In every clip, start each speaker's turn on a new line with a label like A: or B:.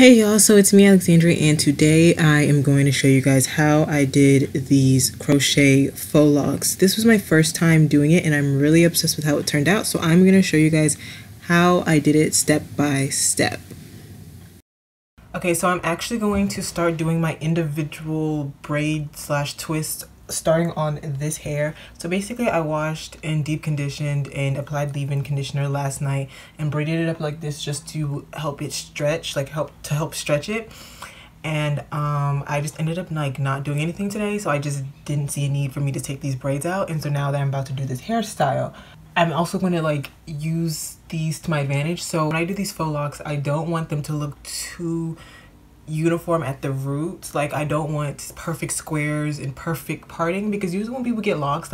A: Hey y'all, so it's me Alexandria, and today I am going to show you guys how I did these crochet faux locs. This was my first time doing it and I'm really obsessed with how it turned out, so I'm going to show you guys how I did it step by step. Okay, so I'm actually going to start doing my individual braid slash twist starting on this hair. So basically I washed and deep conditioned and applied leave-in conditioner last night and braided it up like this just to help it stretch, help stretch it. And I just ended up not doing anything today, so I just didn't see a need for me to take these braids out. And so now that I'm about to do this hairstyle, I'm also going to use these to my advantage. So when I do these faux locs, I don't want them to look too uniform at the roots. I don't want perfect squares and perfect parting, because usually when people get locks,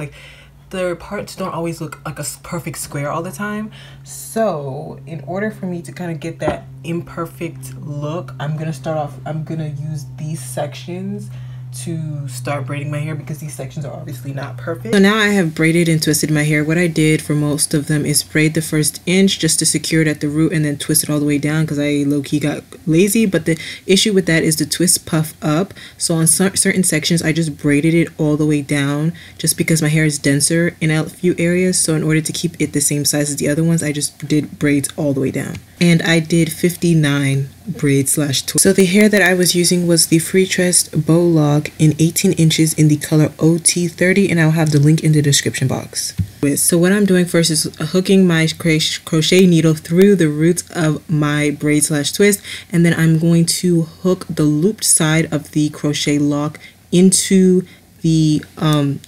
A: their parts don't always look like a perfect square all the time. So in order for me to kind of get that imperfect look, I'm gonna use these sections to start braiding my hair, because these sections are obviously not perfect. So now I have braided and twisted my hair. What I did for most of them is braid the first inch just to secure it at the root and then twist it all the way down, because I low-key got lazy. But the issue with that is the twists puff up, so on certain sections I just braided it all the way down just because my hair is denser in a few areas. So in order to keep it the same size as the other ones, I just did braids all the way down. And I did 59 braid slash twist. So the hair that I was using was the freetress bow log in 18 inches in the color OT30, and I'll have the link in the description box. So what I'm doing first is hooking my crochet needle through the roots of my braid slash twist, and then I'm going to hook the looped side of the crochet lock into the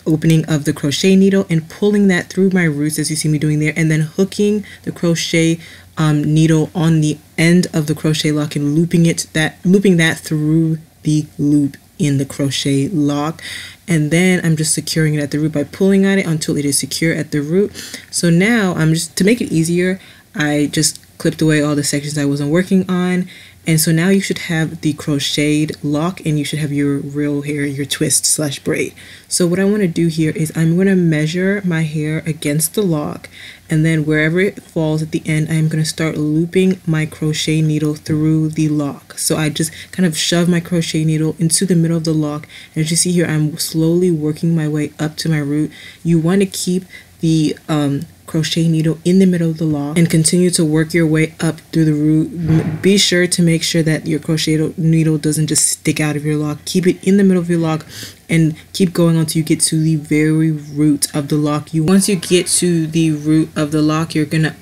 A: opening of the crochet needle and pulling that through my roots as you see me doing there, and then hooking the crochet needle on the end of the crochet lock and looping that through the loop in the crochet lock. And then I'm just securing it at the root by pulling on it until it is secure at the root. So now to make it easier, I just clipped away all the sections I wasn't working on. And so now you should have the crocheted lock and you should have your real hair, your twist slash braid. So what I want to do here is I'm going to measure my hair against the lock, and then wherever it falls at the end, I'm going to start looping my crochet needle through the lock. So I just kind of shove my crochet needle into the middle of the lock, and as you see here, I'm slowly working my way up to my root. You want to keep the crochet needle in the middle of the lock and continue to work your way up through the root. Be sure to make sure that your crochet needle doesn't just stick out of your lock. Keep it in the middle of your lock and keep going until you get to the very root of the lock. Once you get to the root of the lock, you're gonna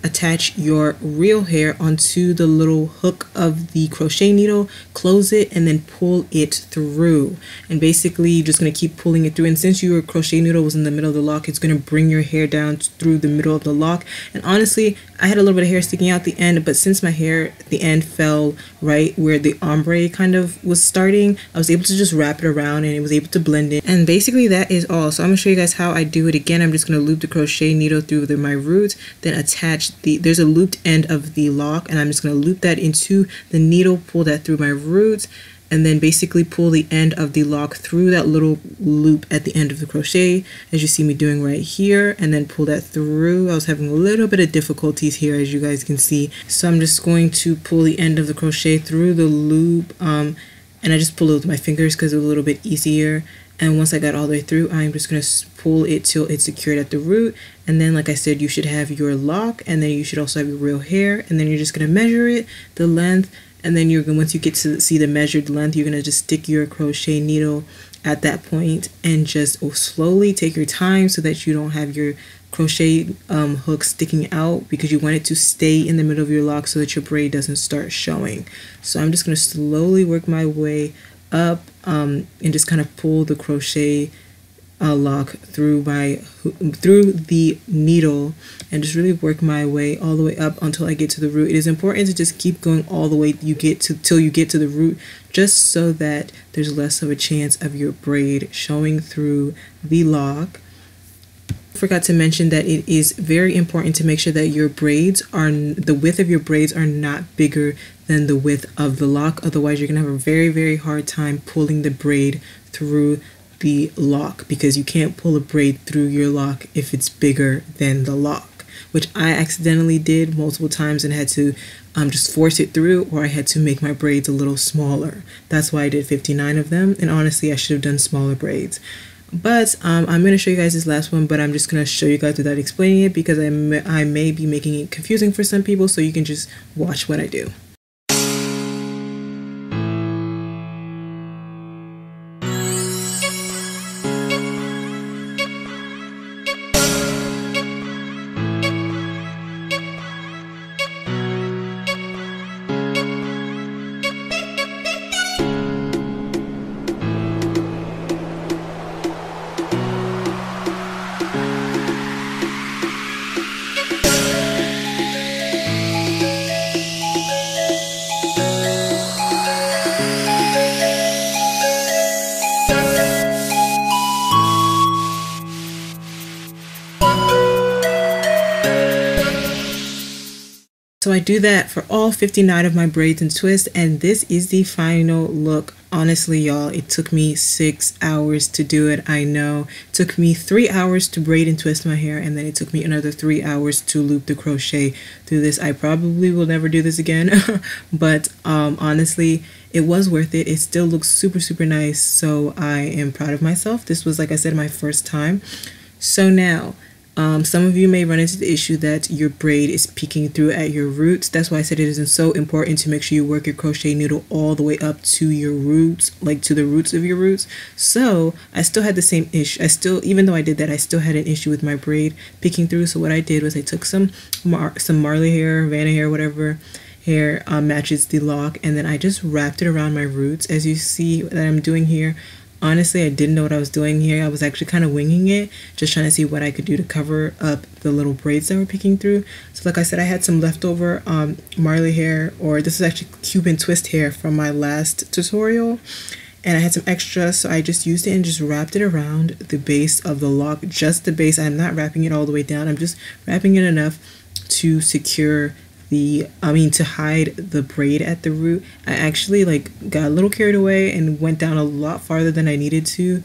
A: attach your real hair onto the little hook of the crochet needle, close it, and then pull it through. And basically you're just gonna keep pulling it through, and since your crochet needle was in the middle of the lock, it's gonna bring your hair down through the middle of the lock. And honestly, I had a little bit of hair sticking out the end, but since my hair at the end fell right where the ombre kind of was starting, I was able to just wrap it around and it was able to blend in. And basically that is all. So I'm going to show you guys how I do it again. I'm just going to loop the crochet needle through my root, then attach there's a looped end of the lock, and I'm just going to loop that into the needle, pull that through my root, and then basically pull the end of the lock through that little loop at the end of the crochet, as you see me doing right here, and then pull that through. I was having a little bit of difficulties here, as you guys can see. So I'm just going to pull the end of the crochet through the loop, and I just pull it with my fingers because it was a little bit easier. And once I got all the way through, I'm just going to pull it till it's secured at the root. And then, like I said, you should have your lock, and then you should also have your real hair, and then you're just going to measure it, the length. And then once you get to see the measured length, you're going to just stick your crochet needle at that point and just slowly take your time so that you don't have your crochet hook sticking out, because you want it to stay in the middle of your lock so that your braid doesn't start showing. So I'm just going to slowly work my way up and just kind of pull the crochet lock through the needle, and just really work my way all the way up until I get to the root. It is important to just keep going all the way till you get to the root, just so that there's less of a chance of your braid showing through the lock. I forgot to mention that it is very important to make sure that the width of your braids are not bigger than the width of the lock. Otherwise you're gonna have a very, very hard time pulling the braid through the lock, because you can't pull a braid through your lock if it's bigger than the lock, which I accidentally did multiple times and had to just force it through, or I had to make my braids a little smaller. That's why I did 59 of them, and honestly I should have done smaller braids. But I'm going to show you guys this last one, but I'm just going to show you guys without explaining it because I may be making it confusing for some people, so you can just watch what I do. So I do that for all 59 of my braids and twists, and this is the final look. Honestly, y'all, it took me 6 hours to do it. I know it took me 3 hours to braid and twist my hair, and then it took me another 3 hours to loop the crochet through this. I probably will never do this again, but honestly, it was worth it. It still looks super nice, so I am proud of myself. This was, like I said, my first time. So now, some of you may run into the issue that your braid is peeking through at your roots. That's why I said it isn't so important to make sure you work your crochet needle all the way up to your roots, like to the roots of your roots. So I still had the same issue. Even though I did that, I still had an issue with my braid peeking through. So what I did was I took some Marley hair, Vanna hair, whatever hair matches the lock, and then I just wrapped it around my roots, as you see that I'm doing here. Honestly, I didn't know what I was doing here. I was actually kind of winging it, just trying to see what I could do to cover up the little braids that were peeking through. So like I said, I had some leftover Marley hair, or this is actually Cuban twist hair from my last tutorial, and I had some extra, so I just used it and just wrapped it around the base of the lock, just the base. I'm not wrapping it all the way down. I'm just wrapping it enough to secure to hide the braid at the root. I actually got a little carried away and went down a lot farther than I needed to,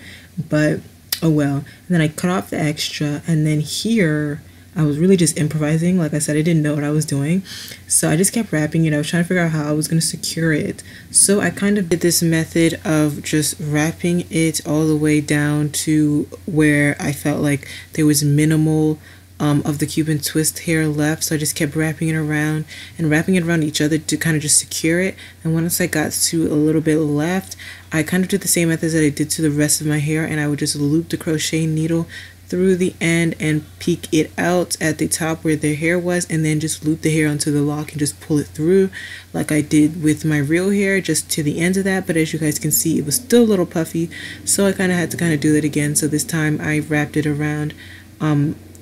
A: but oh well. And then I cut off the extra, and then here I was really just improvising. Like I said, I didn't know what I was doing, so I just kept wrapping it. I was trying to figure out how I was going to secure it, so I kind of did this method of just wrapping it all the way down to where I felt like there was minimal of the Cuban twist hair left. So I just kept wrapping it around and wrapping it around each other to kind of just secure it. And once I got to a little bit left, I kind of did the same methods that I did to the rest of my hair, and I would just loop the crochet needle through the end and peek it out at the top where the hair was, and then just loop the hair onto the lock and just pull it through like I did with my real hair, just to the end of that. But as you guys can see, it was still a little puffy, so I kind of had to do that again. So this time I wrapped it around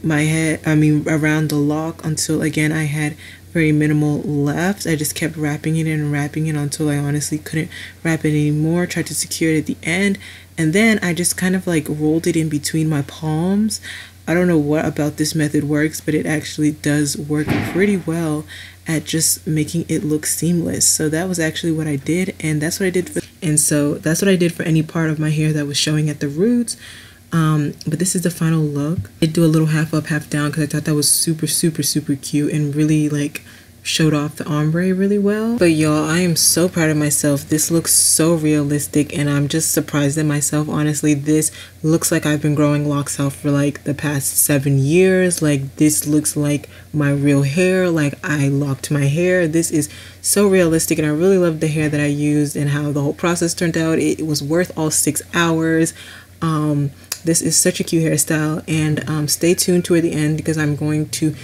A: my head, around the lock, until again I had very minimal left. I just kept wrapping it and wrapping it until I honestly couldn't wrap it anymore. Tried to secure it at the end, and then I just kind of rolled it in between my palms. I don't know what about this method works, but it actually does work pretty well at just making it look seamless. So that was actually what I did, and that's what I did for any part of my hair that was showing at the roots. But this is the final look. I did do a little half up, half down because I thought that was super cute and really showed off the ombre really well. But y'all, I am so proud of myself. This looks so realistic, and I'm just surprised at myself. Honestly, this looks like I've been growing locks out for the past 7 years. This looks like my real hair, I locked my hair. This is so realistic, and I really love the hair that I used and how the whole process turned out. It was worth all 6 hours. This is such a cute hairstyle, and stay tuned toward the end because I'm going to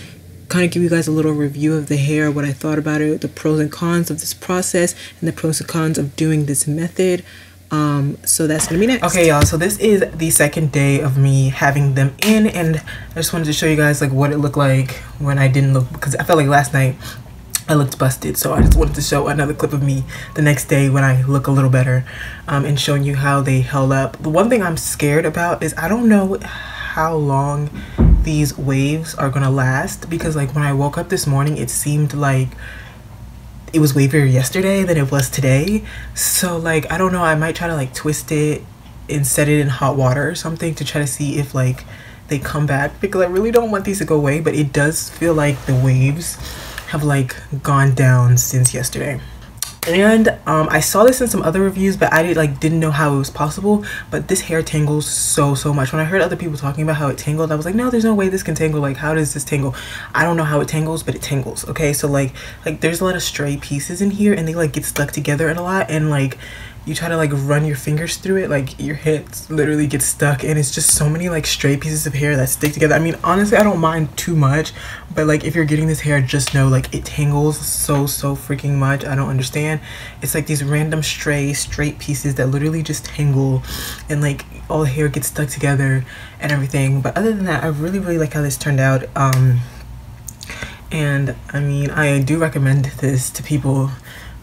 A: kind of give you guys a little review of the hair, what I thought about it, the pros and cons of this process, and the pros and cons of doing this method. So that's gonna be next. Okay, y'all, so this is the second day of me having them in, and I just wanted to show you guys what it looked like when I didn't look, because I felt like last night I looked busted, so I just wanted to show another clip of me the next day when I look a little better, and showing you how they held up. The one thing I'm scared about is I don't know how long these waves are gonna last, because when I woke up this morning, it seemed like it was wavier yesterday than it was today. So I don't know, I might try to twist it and set it in hot water or something to try to see if they come back, because I really don't want these to go away. But it does feel like the waves have like gone down since yesterday. And I saw this in some other reviews, but I didn't know how it was possible. But this hair tangles so much. When I heard other people talking about how it tangled, I was like, no, there's no way this can tangle. Like, how does this tangle? I don't know how it tangles, but it tangles. Okay, so like there's a lot of stray pieces in here, and they like get stuck together in a lot, and like you try to like run your fingers through it, like your hands literally get stuck, and it's just so many like stray pieces of hair that stick together. I mean, honestly, I don't mind too much, but like if you're getting this hair, just know like it tangles so freaking much. I don't understand. It's like these random straight pieces that literally just tangle, and like all the hair gets stuck together and everything. But other than that, I really like how this turned out. And I mean, I do recommend this to people,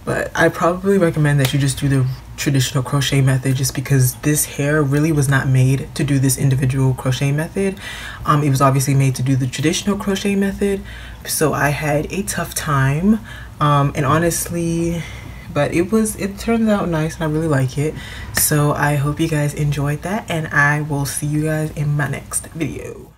A: but I probably recommend that you just do the traditional crochet method, just because this hair really was not made to do this individual crochet method. It was obviously made to do the traditional crochet method, so I had a tough time, and honestly, but it turned out nice and I really like it. So I hope you guys enjoyed that, and I will see you guys in my next video.